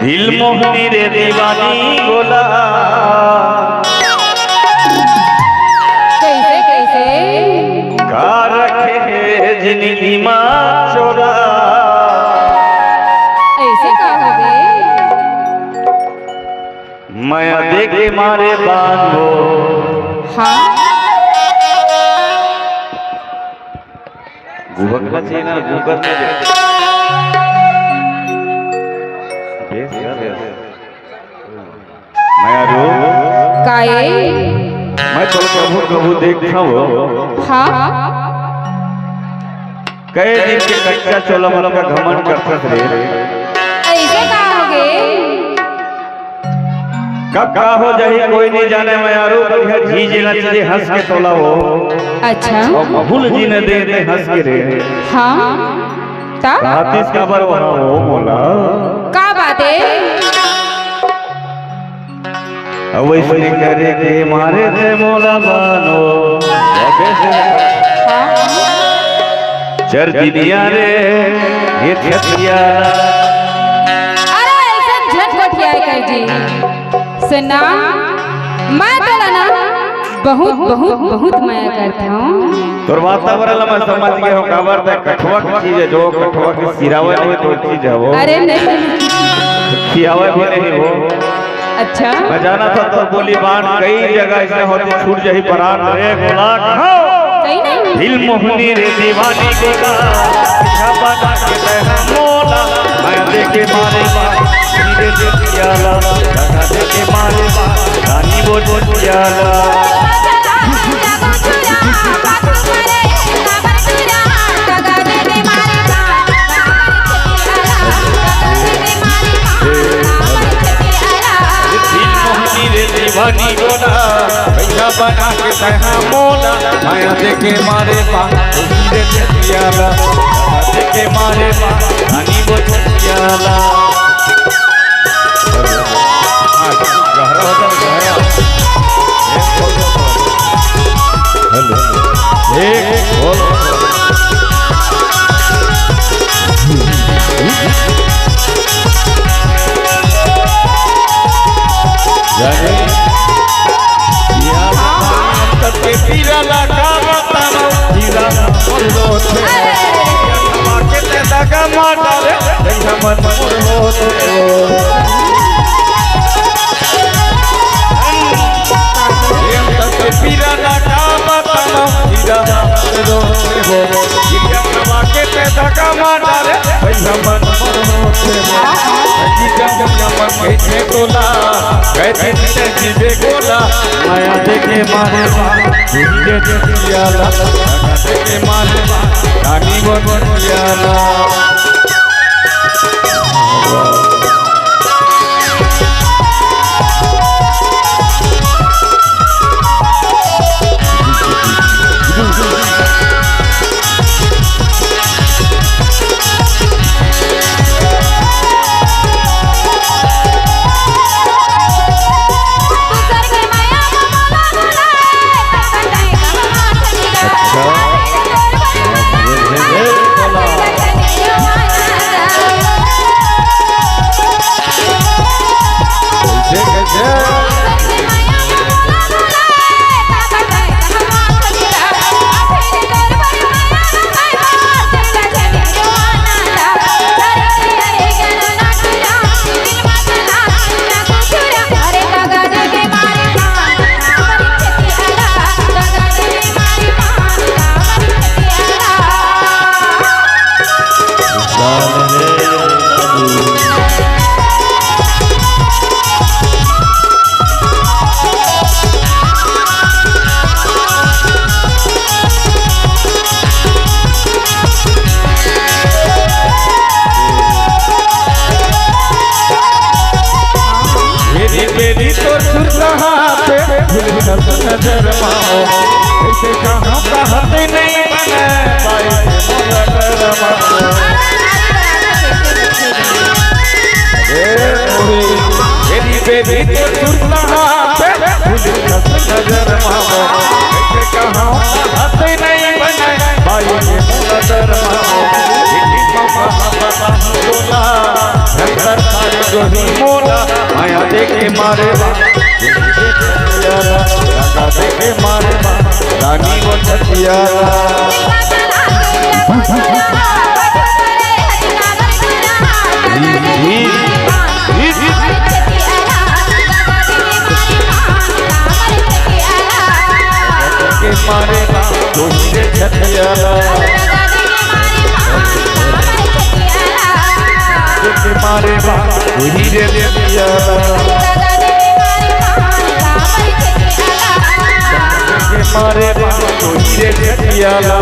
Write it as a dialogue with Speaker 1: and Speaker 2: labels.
Speaker 1: दिल मोहनी रे दीवानी गोला
Speaker 2: कैसे कैसे
Speaker 1: का रखे जिंदगी माँ चोरा
Speaker 2: ऐसे का हो गए
Speaker 1: माया देखे मारे बांधो
Speaker 2: हाँ
Speaker 1: गुबकला चाहिए ना गुबक माया रो
Speaker 2: काए
Speaker 1: मैं तो कभू कभू देखा हो
Speaker 2: हाँ
Speaker 1: कई दिन के कच्चा चोला वाला का घमंड करता रे
Speaker 2: ऐसे का हो गए
Speaker 1: कब का हो जाही कोई नहीं जाने मैं यारो बढ़िया जी जीना चाहिए हंस के तोला हो
Speaker 2: अच्छा
Speaker 1: और भूल जी ने दे दे हंस के रे
Speaker 2: हाँ ता
Speaker 1: हाथिस का बर वहां हो मोला
Speaker 2: का बात है
Speaker 1: अब वैसे करे के मारे थे मोला मानो कैसे चर दिनिया रे ये छतिया
Speaker 2: अरे ऐसे झटपटिया कर जी सुना मैं तो ना बहुत बहुत बहुत माया करता हूँ
Speaker 1: तोर वातावरण में समझ गए हो काबर ते कठवा की चीज है जो कठवा की सिरावा नहीं तो चीज है वो
Speaker 2: अरे नहीं
Speaker 1: खियावा भी नहीं हो
Speaker 2: अच्छा
Speaker 1: मैं जाना था तो बोली बाण कई जगह ऐसे होती छूट जही परान रे गोला
Speaker 2: सही नहीं
Speaker 1: दिल मोहनी रे दीवानी गोला बना के तह मोला मैं देखे मारे बा धीरे धीरे याला लगा देखे मारे बा रानी वो याला दीवानी गोला भैया बना के तहा मोला माया देखे मारे बा धीरे धीरे याला देखे मारे बा रानी वो याला गहरा होता गहरा एक बोल जाने या तब के पीरा लगा बताओ पीरा बोलो थे के ते दगा माटा रे देखा मन मोर होते तब के पीरा लगा बताओ पीरा बोलो थे ये के ते दगा माटा रे देखा मन मोर होते कैसे गोला कैसे जीवे गोला माया देखे मारे बा धीरे धीरे याला देखे मारे बा रानी वो याला नजर माओ ऐसे कहाँ कहते नहीं बने पाई नजर माओ मेरी बेबी तो सुरता पे नजर माओ ऐसे कहाँ कहते नहीं बने पाई नजर माओ गोही मोला माया देखे मारे बा राजा देखे मारे बा रानी वो छतियाला के मारे बा गोही रे छतियाला के मारे बा गोही रे छतियाला के मारे बा गोही रे छतियाला